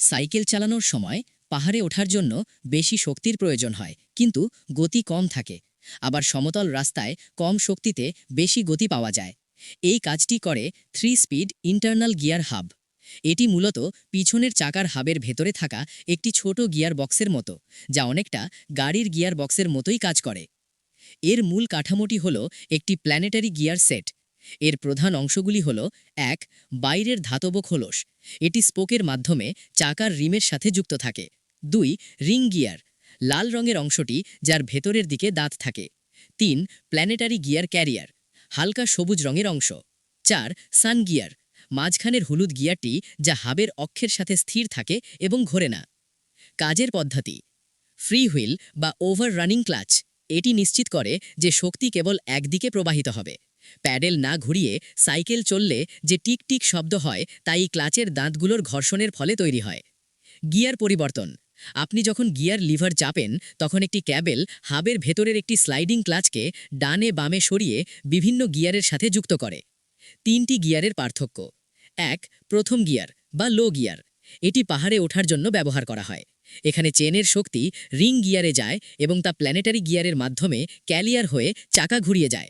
Cycle চালানোর সময় পাহাড়ে ওঠার জন্য বেশি শক্তির প্রয়োজন হয়, কিন্তু গতি কম থাকে। আবার সমতল রাস্তায় কম শক্তিতে বেশি গতি পাওয়া যায়। এই কাজটি করে 3 স্পিড ইন্টারনাল গিয়ার হাব। এটি মূলত পিছনের চাকার হাবের ভেতরে থাকা একটি ছোট গিয়ার বক্সের মতো, যা অনেকটা গাড়ির গিয়ার বক্সের মতোই কাজ করে। এর মূল কাঠামোটি হল একটি প্ল্যানেটারি গিয়ার সেট। এর প্রধান অংশগুলি হল: ১. বাইরের ধাতব খোলস, এটি স্পোকের মাধ্যমে চাকার রিমের সাথে যুক্ত থাকে। ২. রিং গিয়ার, লাল রঙের অংশটি যার ভেতরের দিকে দাঁত থাকে। ৩. প্ল্যানেটারি গিয়ার ক্যারিয়ার, হালকা সবুজ রঙের অংশ। ৪. সান গিয়ার, মাঝখানের হলুদ গিয়ারটি যা হাবের অক্ষের সাথে স্থির থাকে এবং ঘোরে না। কাজের পদ্ধতি: ফ্রি হুইল বা ওভার রানিং ক্লাচ, এটি নিশ্চিত করে যে শক্তি কেবল একদিকে প্রবাহিত হবে। প্যাডেল না ঘুরিয়ে সাইকেল চললে যে টিক টিক শব্দ হয়, তাই ক্লাচের দাঁতগুলোর ঘর্ষণের ফলে তৈরি হয়। গিয়ার পরিবর্তন: আপনি যখন গিয়ার লিভার চাপেন, তখন একটি ক্যাবেল হাবের ভেতরের একটি স্লাইডিং ক্লাচকে ডানে বামে সরিয়ে বিভিন্ন গিয়ারের সাথে যুক্ত করে। 3টি গিয়ারের পার্থক্য: ১. প্রথম গিয়ার বা লো গিয়ার, এটি পাহাড়ে ওঠার জন্য ব্যবহার করা হয়। এখানে চেনের শক্তি রিং গিয়ারে যায় এবং তা প্ল্যানেটারি গিয়ারের মাধ্যমে ক্যালিয়ার হয়ে চাকা ঘুরিয়ে যায়।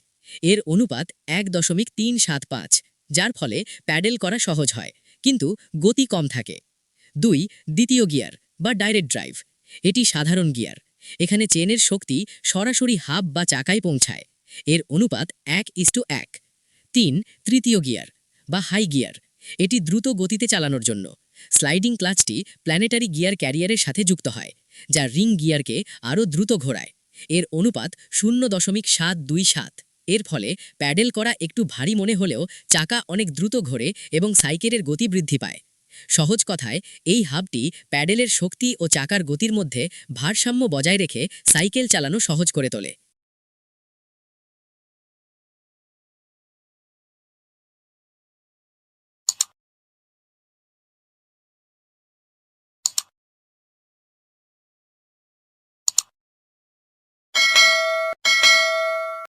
এর অনুপাত ১.375, যার ফলে প্যাডেল করা সহজ হয়, কিন্তু গতি কম থাকে। ২. দ্বিতীয় গিয়ার বা ডাইরেক্ট ড্রাইভ, এটি সাধারণ গিয়ার। এখানে চেনের শক্তি সরাসরি হাব বা চাকায় পৌঁছায়। এর অনুপাত ১:১। ৩. তৃতীয় গিয়ার বা হাই গিয়ার, এটি দ্রুত গতিতে চালানোর জন্য। স্লাইডিং ক্লাচটি প্ল্যানেটারি গিয়ার ক্যারিয়ারের সাথে যুক্ত হয়, যা রিং গিয়ারকে আরও দ্রুত ঘোরায়। এর অনুপাত ০.৭২৭। এর ফলে প্যাডেল করা একটু ভারী মনে হলেও চাকা অনেক দ্রুত ঘোরে এবং সাইকেলের গতি বৃদ্ধি পায়। সহজ কথায়, এই হাবটি প্যাডেলের শক্তি ও চাকার গতির মধ্যে ভারসাম্য বজায় রেখে সাইকেল চালানো সহজ করে তোলে।